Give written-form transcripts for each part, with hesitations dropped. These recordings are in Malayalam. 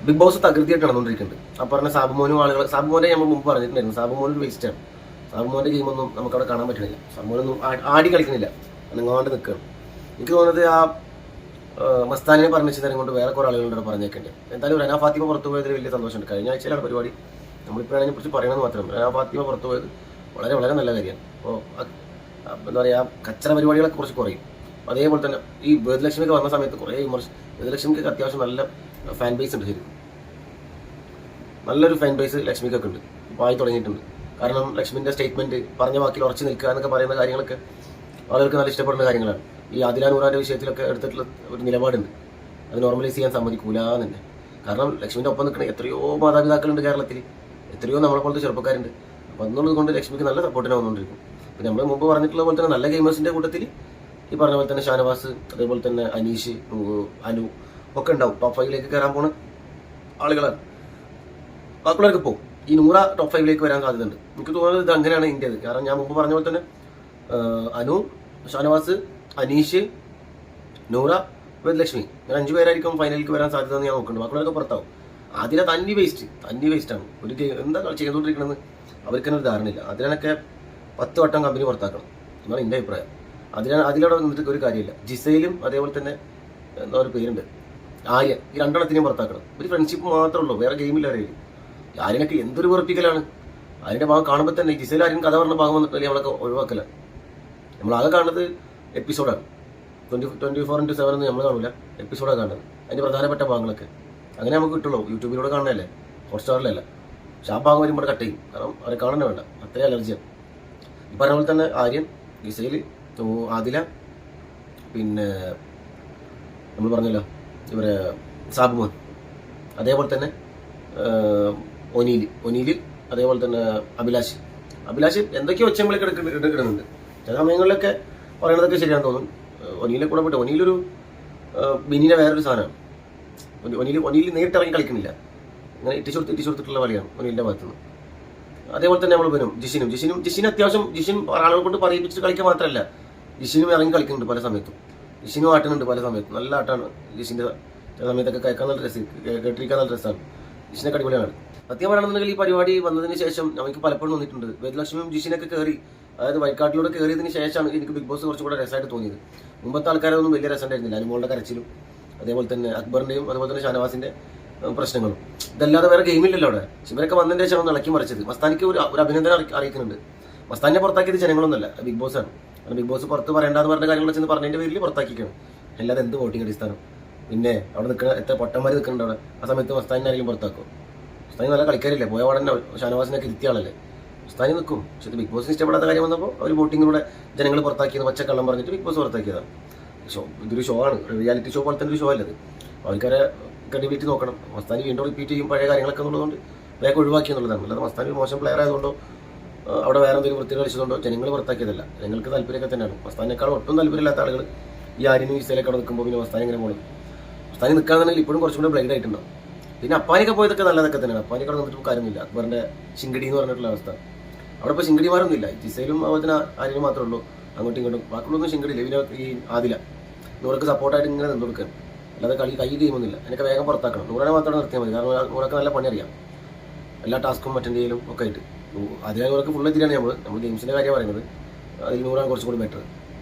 ബിഗ് ബോസ് തകൃതിയായിട്ട് നടന്നുകൊണ്ടിരിക്കുന്നുണ്ട്. ആ പറഞ്ഞ സാബുമോനും ആളുകൾ, സാബുമോനെ നമ്മൾ മുമ്പ് പറഞ്ഞിട്ടുണ്ടായിരുന്നു, സാബുമോൻ ഒരു വേസ്റ്റാണ്. സാബുമോൻ്റെ ഗെയിമൊന്നും നമുക്കവിടെ കാണാൻ പറ്റുന്നില്ല. സാബുമോനൊന്നും ആടി കളിക്കുന്നില്ല, അനങ്ങാണ്ട് നിൽക്കുകയാണ്. എനിക്ക് തോന്നുന്നത് ആ മസ്താനിനെ പറഞ്ഞ തരം കൊണ്ട് വേറെ കുറേ ആളുകളുടെ പറഞ്ഞേക്കുണ്ട്. എന്തായാലും റന ഫാത്തിമ പുറത്തു പോയതിൽ വലിയ സന്തോഷമുണ്ട്. കഴിഞ്ഞ ആഴ്ചയിലാണ് പരിപാടി, നമ്മളിപ്പോൾ അതിനെക്കുറിച്ച് പറയണമെന്ന് മാത്രം. റന ഫാത്തിമ പുറത്തു പോയത് വളരെ വളരെ നല്ല കാര്യമാണ്. അപ്പോൾ എന്താ പറയുക, കച്ചറ പരിപാടികളൊക്കെ കുറച്ച് കുറയും. അതേപോലെ തന്നെ ഈ വേദലക്ഷ്മിക്ക് വന്ന സമയത്ത് കുറേ വേദലക്ഷ്മിക്ക് അത്യാവശ്യം നല്ല ഫാൻ ബേസ് ഉണ്ട്. ശരിക്കും നല്ലൊരു ഫാൻ ബേസ് ലക്ഷ്മിക്കൊക്കെ ഉണ്ട്, ആയി തുടങ്ങിയിട്ടുണ്ട്. കാരണം ലക്ഷ്മിൻ്റെ സ്റ്റേറ്റ്മെൻറ്റ്, പറഞ്ഞ വാക്കിൽ ഉറച്ചു നിൽക്കുക എന്നൊക്കെ പറയുന്ന കാര്യങ്ങളൊക്കെ ആളുകൾക്ക് നല്ല ഇഷ്ടപ്പെടുന്ന കാര്യങ്ങളാണ്. ഈ ആദില നൂറാൻ്റെ വിഷയത്തിലൊക്കെ എടുത്തിട്ടുള്ള ഒരു നിലപാടുണ്ട്, അത് നോർമലൈസ് ചെയ്യാൻ സമ്മതിക്കൂല തന്നെ. കാരണം ലക്ഷ്മിൻ്റെ ഒപ്പം നിൽക്കുന്ന എത്രയോ മാതാപിതാക്കളുണ്ട് കേരളത്തിൽ, എത്രയോ നമ്മളെ പോലത്തെ ചെറുപ്പക്കാരുണ്ട്. അപ്പോൾ എന്നുള്ളത് കൊണ്ട് ലക്ഷ്മിക്ക് നല്ല സപ്പോർട്ടിന് വന്നുകൊണ്ടിരിക്കും. പിന്നെ നമ്മൾ മുമ്പ് പറഞ്ഞിട്ടുള്ള പോലെ തന്നെ നല്ല ഗെയിമേഴ്സിൻ്റെ കൂട്ടത്തിൽ ഈ പറഞ്ഞ പോലെ തന്നെ ഷാനവാസ്, അതേപോലെ തന്നെ അനീഷ്, അനു ഒക്കെ ഉണ്ടാവും. ടോപ്പ് 5ലേക്ക് കയറാൻ പോണ ആളുകളാണ്. ബാക്കിയുള്ളവർക്ക് പോകും. ഈ നൂറ ടോപ്പ് 5ലേക്ക് വരാൻ സാധ്യതയുണ്ട്. എനിക്ക് തോന്നുന്നത് ഇത് അങ്ങനെയാണ് ഇന്ത്യത്. കാരണം ഞാൻ മുമ്പ് പറഞ്ഞ പോലെ തന്നെ അനു, ഷാനവാസ്, അനീഷ്, നൂറ, വേദലക്ഷ്മി, ഇങ്ങനെ 5 പേരായിരിക്കും ഫൈനലിലേക്ക് വരാൻ സാധ്യത എന്ന് ഞാൻ നോക്കുന്നുണ്ട്. ബാക്കിയുള്ളവരൊക്കെ പുറത്താവും. അതിലെ തന്നി വേസ്റ്റാണ്. ഒരു എന്താ ചെയ്തുകൊണ്ടിരിക്കണമെന്ന് അവർക്ക് തന്നെ ഒരു ധാരണയില്ല. അതിനൊക്കെ 10 വട്ടം കമ്പനി പുറത്താക്കണം എന്നാണ് എൻ്റെ അഭിപ്രായം. അതിലവിടെ നിന്നിട്ട് ഒരു കാര്യമില്ല. ജിസയിലും അതേപോലെ തന്നെ എന്താ ഒരു പേരുണ്ട്, ആര്യൻ, ഈ രണ്ടെണ്ണത്തിനെയും പുറത്താക്കണം. ഒരു ഫ്രണ്ട്ഷിപ്പ് മാത്രമേ ഉള്ളൂ, വേറെ ഗെയിമില്ല അറിയില്ല. ആര്യനൊക്കെ എന്തൊരു വെറുപ്പിക്കലാണ്. അതിൻ്റെ ഭാഗം കാണുമ്പോൾ തന്നെ ജിസയിൽ ആര്യൻ കഥ പറഞ്ഞ ഭാഗം വന്നിട്ടില്ലേ നമ്മളൊക്കെ ഒഴിവാക്കലാണ്. നമ്മളാകെ കാണുന്നത് എപ്പിസോഡാണ്. 24/7 എന്ന് നമ്മൾ കാണില്ല, എപ്പിസോഡാണ് കാണുന്നത്. അതിൻ്റെ പ്രധാനപ്പെട്ട ഭാഗങ്ങളൊക്കെ അങ്ങനെ നമുക്ക് കിട്ടുള്ളൂ. യൂട്യൂബിലൂടെ കാണുന്നതല്ലേ, ഹോട്ട്സ്റ്റാറിലല്ല. പക്ഷെ ആ ഭാഗം വരുമ്പോൾ കട്ട് ചെയ്യും, കാരണം അവരെ കാണാൻ വേണ്ട, അത്രയും അലർജിയാണ്. ഈ പറഞ്ഞ പോലെ തന്നെ ആര്യൻ, ജിസയിൽ, ആദില, പിന്നെ നമ്മൾ പറഞ്ഞല്ലോ ഇവരെ സാബുമോൻ, അതേപോലെ തന്നെ ഒനീല്, അതേപോലെ തന്നെ അഭിലാഷ് എന്തൊക്കെയോ ഒച്ചമ്പളൊക്കെ എടുക്കുന്നുണ്ട്. ചില സമയങ്ങളിലൊക്കെ പറയണതൊക്കെ ശരിയാണെന്ന് തോന്നും. ഒനീലെ കൂടെ പോയിട്ട് ഒനീലൊരു ബിന്നിനെ വേറൊരു സാധനമാണ്. ഒനീൽ നേരിട്ടിറങ്ങി കളിക്കുന്നില്ല, ഇങ്ങനെ ഇട്ടിച്ചെടുത്തിട്ടുള്ള കളിയാണ് ഒനീലിൻ്റെ ഭാഗത്തുനിന്ന്. അതേപോലെ തന്നെ നമ്മൾ വരും ജിഷിനും അത്യാവശ്യം ആളുകളെ കൊണ്ട് പറയിപ്പിച്ചിട്ട് കളിക്കാൻ മാത്രമല്ല, ജിഷിനും ഇറങ്ങി കളിക്കുന്നുണ്ട് പല സമയത്തും. ജിഷിനും ആട്ടുന്നുണ്ട് പല സമയത്തും. നല്ല ആട്ടാണ് ജിഷിൻ്റെ. ചില സമയത്തൊക്കെ കേൾക്കാൻ നല്ല രസം, കേട്ടിരിക്കാൻ നല്ല രസമാണ്. ജിഷിനൊക്കെ അടിപൊളിയാണ്. സത്യം പറയുകയാണെന്നുണ്ടെങ്കിൽ ഈ പരിപാടി വന്നതിന് ശേഷം നമുക്ക് പലപ്പോഴും തോന്നിയിട്ടുണ്ട്, വേദലക്ഷ്മിയും ജിഷിനൊക്കെ കയറി, അതായത് വൈക്കാട്ടിലൂടെ കയറിയതിന് ശേഷമാണ് എനിക്ക് ബിഗ് ബോസ് കുറച്ചുകൂടെ രസമായിട്ട് തോന്നിയത്. മുമ്പത്തെ ആൾക്കാരൊന്നും വലിയ രസം ഉണ്ടായിരുന്നില്ല. അനുമോളുടെ കരച്ചിലും അതേപോലെ തന്നെ അക്ബറിൻ്റെയും അതുപോലെ തന്നെ ഷാനവാസിൻ്റെ പ്രശ്നങ്ങളും. ഇതല്ലാതെ വേറെ ഗെയിമില്ലല്ലോ അവിടെ. ഇവരൊക്കെ വന്നതിൻ്റെ ശേഷമാണ് ഇളക്കി മറിച്ചത്. മസ്താനിക്ക് ഒരു അഭിനന്ദനം അറിയിക്കുന്നുണ്ട്. മസ്താനെ പുറത്താക്കിയത് ജനങ്ങളൊന്നുമല്ല, ബിഗ് ബോസാണ്. കാരണം ബിഗ് ബോസ് പുറത്ത് പറയേണ്ടതെന്ന് പറഞ്ഞ കാര്യങ്ങൾ ചെന്ന് പറഞ്ഞതിൻ്റെ പേരിൽ പുറത്താക്കിക്കണം. അല്ലാതെ എന്ത് വോട്ടിംഗ് അടിസ്ഥാനം. പിന്നെ അവിടെ നിൽക്കുന്ന എത്ര പൊട്ടന്മാർ നിൽക്കുന്നുണ്ട് അവിടെ. ആ സമയത്ത് മസ്താനിനെ ആരെങ്കിലും പുറത്താക്കും? മസ്താനി നല്ല കളിക്കാരില്ലേ, പോയ പാടന്നെ ഷാനവാസിനൊക്കെ ഇരുത്തിയ ആളല്ലേ. മസ്താനി നിൽക്കും. പക്ഷേ ബിഗ് ബോസിന് ഇഷ്ടപ്പെടാത്ത കാര്യം വന്നപ്പോൾ അവർ വോട്ടിങ്ങിലൂടെ ജനങ്ങൾ പുറത്താക്കിയത് പച്ചക്കള്ളം പറഞ്ഞിട്ട് ബിഗ് ബോസ് പുറത്താക്കിയതാണ്. ഇതൊരു ഷോ ആണ്, റിയാലിറ്റി ഷോ പോലെ തന്നെ ഒരു ഷോ അല്ലത്. ആൾക്കാരെ ക്രെഡിബിലിറ്റി നോക്കണം. മസ്താനി വീണ്ടും റിപ്പീറ്റ് ചെയ്യും പഴയ കാര്യങ്ങളൊക്കെ എന്നുള്ളതുകൊണ്ട് വേഗം ഒഴിവാക്കി എന്നുള്ളതാണ്. അല്ലാതെ മസ്താനി ഒരു മോശം പ്ലെയർ ആയതുകൊണ്ടോ അവിടെ വേറെ എന്തെങ്കിലും വൃത്തി കളിച്ചതുകൊണ്ടോ ജനങ്ങൾ പുറത്താക്കിയതല്ല. ജനങ്ങൾക്ക് താല്പര്യമൊക്കെ തന്നെയാണ്. മസ്താനേക്കാൾ ഒട്ടും താല്പര്യമില്ലാത്ത ആളുകൾ ഈ ആര്യനും ഈസയിലൊക്കെ അവിടെ നിൽക്കുമ്പോൾ പിന്നെ മസ്താനി ഇങ്ങനെ പോകുന്നത്. മസ്താനി നിൽക്കാന്നുണ്ടെങ്കിൽ ഇപ്പോഴും കുറച്ചും കൂടെ ബ്ലൈഡ് ആയിട്ടുണ്ടാവും. പിന്നെ അപ്പാനിയൊക്കെ പോയതൊക്കെ നല്ലതൊക്കെ തന്നെയാണ്. അപ്പാനിയൊക്കെ അവിടെ നിന്നിട്ട് കാര്യമൊന്നുമില്ല. അക്ബറിൻ്റെ ശിങ്കടി എന്ന് പറഞ്ഞിട്ടുള്ള അവസ്ഥ. അവിടെ ഇപ്പോൾ ശിങ്കടിമാരൊന്നുമില്ല. ജിസയിലും അതുപോലെ തന്നെ ആര്യനും മാത്രമേ ഉള്ളൂ അങ്ങോട്ടും ഇങ്ങോട്ടും. ബാക്കിയുള്ളൊന്നും ശിങ്കടിയില്ല. പിന്നെ ഈ ആദില നൂറക്ക് സപ്പോർട്ടായിട്ട് ഇങ്ങനെ നിന്നു കൊടുക്കാൻ, അല്ലാതെ കൈ ഗെയിമൊന്നുമില്ല. എനിക്ക് വേഗം പുറത്താക്കണം. നൂറിനെ മാത്രം നിർത്തിയാൽ മതി. കാരണം നൂറൊക്കെ നല്ല പണി അറിയാം, എല്ലാ ടാസ്കും അറ്റൻഡ് ചെയ്യലും ഒക്കെ ആയിട്ട്. അതിനെ നൂറൊക്കെ ഫുൾ എത്തിയാണ് നമ്മൾ ഗെയിംസിൻ്റെ കാര്യം പറയുന്നത്. അതിൽ നൂറാണ് കുറച്ചും കൂടി ബെറ്റർ.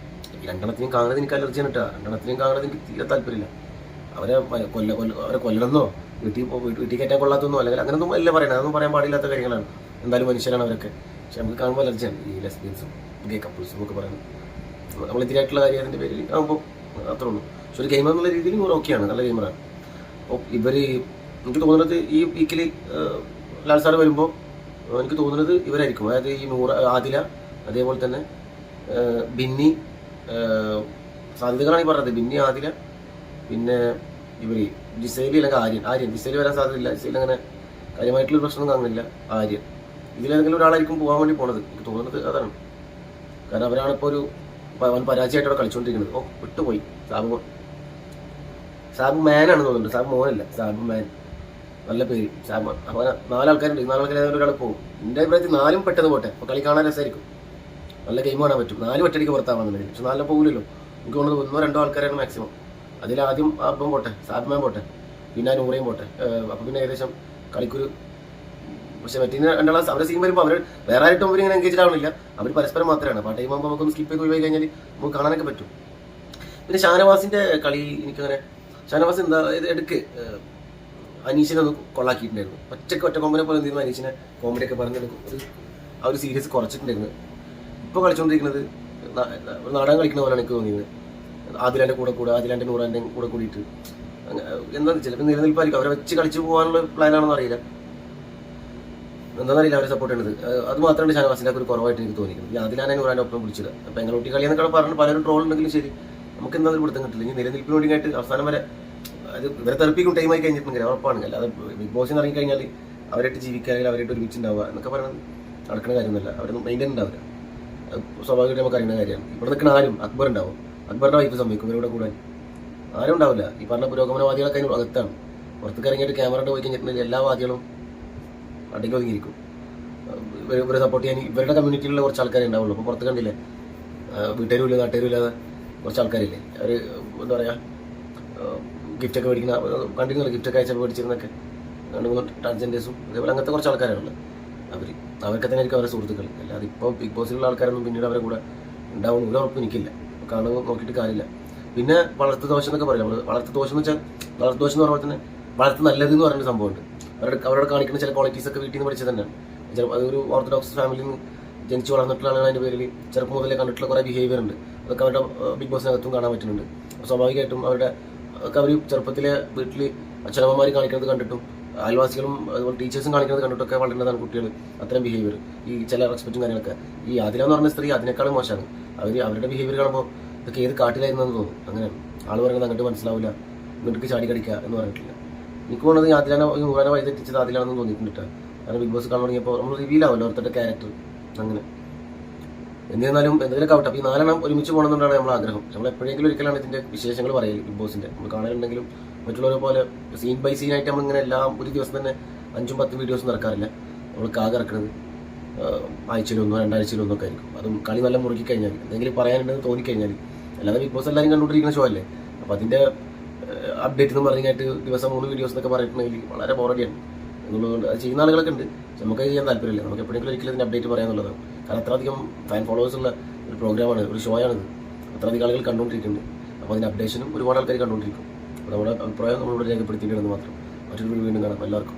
ഈ രണ്ടെണ്ണത്തിനും കാണുന്നത് എനിക്ക് അലർജിയാണ് കേട്ടോ. രണ്ടെണ്ണത്തിനും കാണുന്നത് എനിക്ക് തീരെ താല്പര്യമില്ല. അവരെ കൊല്ലണമെന്നോ വീട്ടിൽ കയറ്റാൻ കൊള്ളാത്തൊന്നോ അല്ലെങ്കിൽ അങ്ങനെയൊന്നും അല്ല പറയുന്നത്. അതൊന്നും പറയാൻ പാടില്ലാത്ത കാര്യങ്ങളാണ്. എന്തായാലും മനുഷ്യരാണ് അവരൊക്കെ. പക്ഷെ നമുക്ക് കാണുമ്പോൾ അലർജിയാണ് ഈ ലെസ്ബിയൻസും ഗേ കപ്പിൾസും ഒക്കെ പറയുന്നത്. നമ്മൾ ഇതിനായിട്ടുള്ള കാര്യം അതിൻ്റെ പേരിൽ ആകുമ്പോൾ അത്രേ ഉള്ളൂ. പക്ഷെ ഒരു ഗെയിമർ എന്നുള്ള രീതിയിൽ നൂറ് ഓക്കെയാണ്, നല്ല ഗെയിമറാണ്. അപ്പോൾ എനിക്ക് തോന്നുന്നത് ഈ വീക്കിൽ ലാൽ സാറ് വരുമ്പോൾ എനിക്ക് തോന്നുന്നത് ഇവരായിരിക്കും. അതായത് ഈ ആദില, അതേപോലെ തന്നെ ബിന്നി, സാധ്യതകളാണ് ഈ പറഞ്ഞത്. ബിന്നി, ആദില, പിന്നെ ഇവർ ജിസൈലി അല്ലെങ്കിൽ ആര്യൻ. ജിസൈലി വരാൻ സാധ്യതയില്ല. ജിസൈലി അങ്ങനെ കാര്യമായിട്ടുള്ള പ്രശ്നമൊന്നും കാണുന്നില്ല. ആര്യൻ ഇതിലേതെങ്കിലും ഒരാളായിരിക്കും പോകാൻ വേണ്ടി പോണത്. എനിക്ക് തോന്നുന്നത് അതാണ്. കാരണം അവരാണിപ്പോൾ ഒരു പരാജയമായിട്ട് അവിടെ കളിച്ചുകൊണ്ടിരിക്കുന്നത്. വിട്ടുപോയി സാബു മാനാണ് തോന്നുന്നുണ്ട്. സാബു മോനല്ല, സാബു മാൻ. നല്ല പേര് സാബു. അപ്പോൾ 4 ആൾക്കാരുണ്ട്. 4 ആൾക്കാർ ഏതെങ്കിലും ഒരാൾ പോകും. എൻ്റെ അഭിപ്രായത്തിൽ 4 പെട്ടെന്ന് പോട്ടെ. അപ്പോൾ കളി കാണാൻ രസമായിരിക്കും, നല്ല ഗെയിം കാണാൻ പറ്റും. 4 ഒറ്റയ്ക്ക് പുറത്താവാന്നുണ്ടെങ്കിൽ. പക്ഷെ 4 പോകില്ലല്ലോ. എനിക്ക് തോന്നുന്നത് 1-2 ആൾക്കാരാണ് മാക്സിമം. അതിലാദ്യം അപ്പം പോട്ടെ, സാബു മാൻ പോട്ടെ. പിന്നെ ആ നൂറേയും പോട്ടെ. അപ്പോൾ പിന്നെ ഏകദേശം കളിക്കൊരു പക്ഷെ മറ്റേ രണ്ടാളെ അവരെ സീൻ വരുമ്പോൾ അവർ വേറെ ആയിട്ടും അവർ ഇങ്ങനെ എൻഗേജ് ആവണില്ല. അവർ പരസ്പരം മാത്രമാണ്. അപ്പോൾ ആ ടൈം ആകുമ്പോൾ നമുക്കൊന്ന് സ്കിപ്പ് ചെയ്ത് ഒഴിവായി കഴിഞ്ഞാൽ നമുക്ക് കാണാനൊക്കെ പറ്റും. പിന്നെ ഷാനവാസിൻ്റെ കളി എനിക്കങ്ങനെ ഷാനവാസ് എന്താ ഇത് എടുക്ക് അനീഷിനെ ഒന്ന് കൊള്ളാക്കിയിട്ടുണ്ടായിരുന്നു. ഒറ്റ കൊമ്പനെ പോലെ എന്തെങ്കിലും അനീഷിനെ കോമഡിയൊക്കെ പറഞ്ഞെടുക്കും ആ ഒരു സീരിയസ് കുറച്ചിട്ടുണ്ടായിരുന്നു. ഇപ്പോൾ കളിച്ചുകൊണ്ടിരിക്കുന്നത് നാടകം കളിക്കുന്ന പോലെയാണ് എനിക്ക് തോന്നിയത്. ആദിലാൻ്റെ ആദിലാൻ്റെ നൂറാൻ്റെ കൂടെ കൂടിയിട്ട് എന്താണെന്ന് ചിലപ്പോൾ നിലനിൽപ്പായിരിക്കും. അവരെ വെച്ച് കളിച്ച് പോകാനുള്ള പ്ലാനാണെന്ന് അറിയില്ല, എന്താണെന്നറിയില്ല അവരെ സപ്പോർട്ട് ചെയ്യുന്നത്. അത് മാത്രമാണ് ഷാനവാസിൻ്റെ ഒരു കുറവായിട്ട് എനിക്ക് തോന്നിക്കുന്നത്. ഈ ആദിലാനെ നൂറാൻ്റെ ഒപ്പം പിടിച്ചത് അപ്പോൾ പെങ്ങളൂട്ടി കളി എന്നൊക്കെ പറഞ്ഞ് പലരും ട്രോൾ ഉണ്ടെങ്കിലും ശരി, നമുക്ക് എന്താ പിടുത്തം കിട്ടില്ല. ഇനി നിലനിൽപ്പിന് വേണ്ടിയായിട്ട് അവസാനം വരെ അത് ഇവരെ തെറപ്പിക്കും ടൈമായി കഴിഞ്ഞിട്ടുണ്ടെങ്കിൽ ഉറപ്പാണ്. അല്ലാതെ ബിഗ് ബോസിന് ഇറങ്ങിക്കഴിഞ്ഞാൽ അവരായിട്ട് ജീവിക്കാനെങ്കിൽ അവരായിട്ട് ഒരുമിച്ചുണ്ടാവുക എന്നൊക്കെ പറയുന്നത് നടക്കുന്ന കാര്യമൊന്നുമല്ല. അവരൊന്നും മെയിൻറ്റെയിൻ ഉണ്ടാവില്ല. സ്വാഭാവികമായിട്ട് നമുക്ക് അറിയുന്ന കാര്യമാണ്. ഇവിടെ നിൽക്കുന്ന ആരും അക്ബർ ഉണ്ടാവും, അക്ബറിൻ്റെ വൈഫ് സമ്മതിക്കും ഇവരുടെ കൂടെ ആരും ഉണ്ടാവില്ല. ഈ പറഞ്ഞ പുരോഗമനവാദികളൊക്കെ അതിന് അകത്താണ്. പുറത്തേക്ക് ഇറങ്ങിയിട്ട് ക്യാമറയുടെ പോയി കഴിഞ്ഞിട്ടുണ്ടെങ്കിൽ എല്ലാ വാദികളും അടങ്ങി ഒതുങ്ങിയിരിക്കും. ഇവരെ സപ്പോർട്ട് ചെയ്യാൻ ഇവരുടെ കമ്മ്യൂണിറ്റിയിലുള്ള കുറച്ച് ആൾക്കാരെ ഉണ്ടാവുള്ളൂ. അപ്പോൾ പുറത്ത് കണ്ടില്ലേ, വീട്ടുകാരും ഇല്ല നാട്ടുകാരും ഇല്ലാതെ കുറച്ച് ആൾക്കാരില്ലേ, അവർ എന്താ പറയുക ഗിഫ്റ്റൊക്കെ മേടിക്കുന്ന കണ്ടിരുന്നില്ല, ഗിഫ്റ്റൊക്കെ അയച്ചപ്പോൾ മേടിച്ചിരുന്നൊക്കെ 2-3 ട്രാൻസ്ജെൻഡേഴ്സും അതേപോലെ അങ്ങനത്തെ കുറച്ച് ആൾക്കാരാണല്ലോ. അവർക്ക് തന്നെ ആയിരിക്കും അവരുടെ സുഹൃത്തുക്കൾ. അല്ലാതെ ഇപ്പോൾ ബിഗ് ബോസിലുള്ള ആൾക്കാരൊന്നും പിന്നീട് അവരെ കൂടെ ഉണ്ടാവും ഒരു ഉറപ്പ് എനിക്കില്ല. കാണുമ്പോൾ നോക്കിയിട്ട് കാര്യമില്ല. പിന്നെ വളർത്തു ദോഷം എന്നൊക്കെ പറയും നമ്മൾ. വളർത്തു ദോഷം എന്ന് വെച്ചാൽ വളർത്തു ദോഷം എന്ന് പറഞ്ഞാൽ തന്നെ വളർത്ത് നല്ലത് എന്ന് പറയുന്ന സംഭവമുണ്ട്. അവരോട് കാണിക്കുന്ന ചില ക്വാളിറ്റീസൊക്കെ വീട്ടിൽ നിന്ന് പഠിച്ചത് തന്നെയാണ്. അതൊരു ഓർത്തഡോക്സ് ഫാമിലിയിൽ നിന്ന് ജനിച്ച് വളർന്നിട്ടുള്ള ആളുകൾ അതിൻ്റെ പേരിൽ ചെറുപ്പം മുതലേ കണ്ടിട്ടുള്ള കുറേ ബിഹേവിയർ ഉണ്ട്. അതൊക്കെ അവരുടെ ബിഗ് ബോസിനകത്തും കാണാൻ പറ്റുന്നുണ്ട്. സ്വാഭാവികമായിട്ടും അവർ ചെറുപ്പത്തിലെ വീട്ടിൽ അച്ഛനമ്മമാർ കാണിക്കുന്നത് കണ്ടിട്ടും അയൽവാസികളും അതുപോലെ ടീച്ചേഴ്സും കാണിക്കുന്നത് കണ്ടിട്ടൊക്കെ വളരുന്നതാണ് കുട്ടികൾ അത്തരം ബിഹേവിയർ. ഈ ചില റെസ്പെക്റ്റും കാര്യങ്ങളൊക്കെ. ഈ ആദില എന്ന് പറഞ്ഞ സ്ത്രീ അതിനേക്കാളും മോശമാണ്. അവരുടെ ബിഹേവിയർ കാണുമ്പോൾ ഇതൊക്കെ ഏത് കാട്ടിലായിരുന്നു എന്ന് തോന്നും. അങ്ങനെയാണ് ആൾ പറയുന്നത് അങ്ങോട്ട് മനസ്സിലാവില്ല, ഇങ്ങോട്ട് ചാടി കടിക്കുക എന്ന് പറഞ്ഞിട്ടില്ല. എനിക്ക് തോന്നുന്നത് ആദിലാനെ നൂറാനെ വഴിതെറ്റിച്ചത് ആദിലാണെന്ന് തോന്നിയിട്ടുണ്ട്. കാരണം ബിഗ് ബോസ് കാണാൻ തുടങ്ങിയപ്പോൾ നമ്മൾ റിവീൽ ആവുമല്ലോ ഓരോരുത്തരുടെ ക്യാരക്ടർ. അങ്ങനെ എന്നിരുന്നാലും എന്തെങ്കിലും ആവട്ടെ. അപ്പോൾ ഈ 4 എണ്ണം ഒരുമിച്ച് പോകണമെന്നുണ്ടാണ് നമ്മൾ ആഗ്രഹം. നമ്മൾ എപ്പോഴെങ്കിലും ഒരിക്കലാണ് ഇതിൻ്റെ വിശേഷങ്ങൾ പറയല് ബിഗ് ബോസിൻ്റെ. നമ്മൾ കാണാനുണ്ടെങ്കിലും മറ്റുള്ളവരെ പോലെ സീൻ ബൈ സീൻ ആയിട്ട് നമ്മളിങ്ങനെ എല്ലാം ഒരു ദിവസം തന്നെ 5-10 വീഡിയോസ് നടക്കാറില്ല. നമ്മൾ കാകെ ഇറക്കുന്നത് ആഴ്ചയിലൊന്നോ 2 ആഴ്ചയിലൊന്നോ ഒക്കെ ആയിരിക്കും. അതും കളി നല്ല മുറുക്കി കഴിഞ്ഞാൽ എന്തെങ്കിലും പറയാനുണ്ടെന്ന് തോന്നിക്കഴിഞ്ഞാൽ. അല്ലാതെ ബിഗ് ബോസ് എല്ലാവരും കണ്ടുകൊണ്ടിരിക്കുന്ന ഷോ അല്ലേ. അപ്പോൾ അതിൻ്റെ അപ്ഡേറ്റ് എന്ന് പറഞ്ഞായിട്ട് ദിവസം 3 വീഡിയോസ് എന്നൊക്കെ പറഞ്ഞിട്ടുണ്ടെങ്കിൽ വളരെ ബോറടിയാണ് എന്നുള്ളതുകൊണ്ട് അത് ചെയ്യുന്ന ആളുകളൊക്കെ ഉണ്ട്. നമുക്ക് ചെയ്യാൻ താല്പര്യമില്ല. നമുക്ക് എപ്പോഴെങ്കിലും ഒരിക്കലും ഇതിൻ്റെ അപ്ഡേറ്റ് പറയാന്നുള്ളതാണ്. കാരണം അത്രയധികം ഫാൻ ഫോളോവേഴ്സ് ഉള്ള ഒരു പ്രോഗ്രാമാണ്, ഒരു ഷോയാണിത്. അത്രയധികം ആളുകൾ കണ്ടുകൊണ്ടിരിക്കുന്നുണ്ട്. അപ്പോൾ അതിൻ്റെ അപ്ഡേഷനും ഒരുപാട് ആൾക്കാർ കണ്ടുകൊണ്ടിരിക്കും. അപ്പോൾ നമ്മുടെ അഭിപ്രായം നമ്മളിവിടെ രേഖപ്പെടുത്തിയിട്ടുണ്ടെന്ന് മാത്രം. മറ്റൊരു വീണ്ടും കാണാം. എല്ലാവർക്കും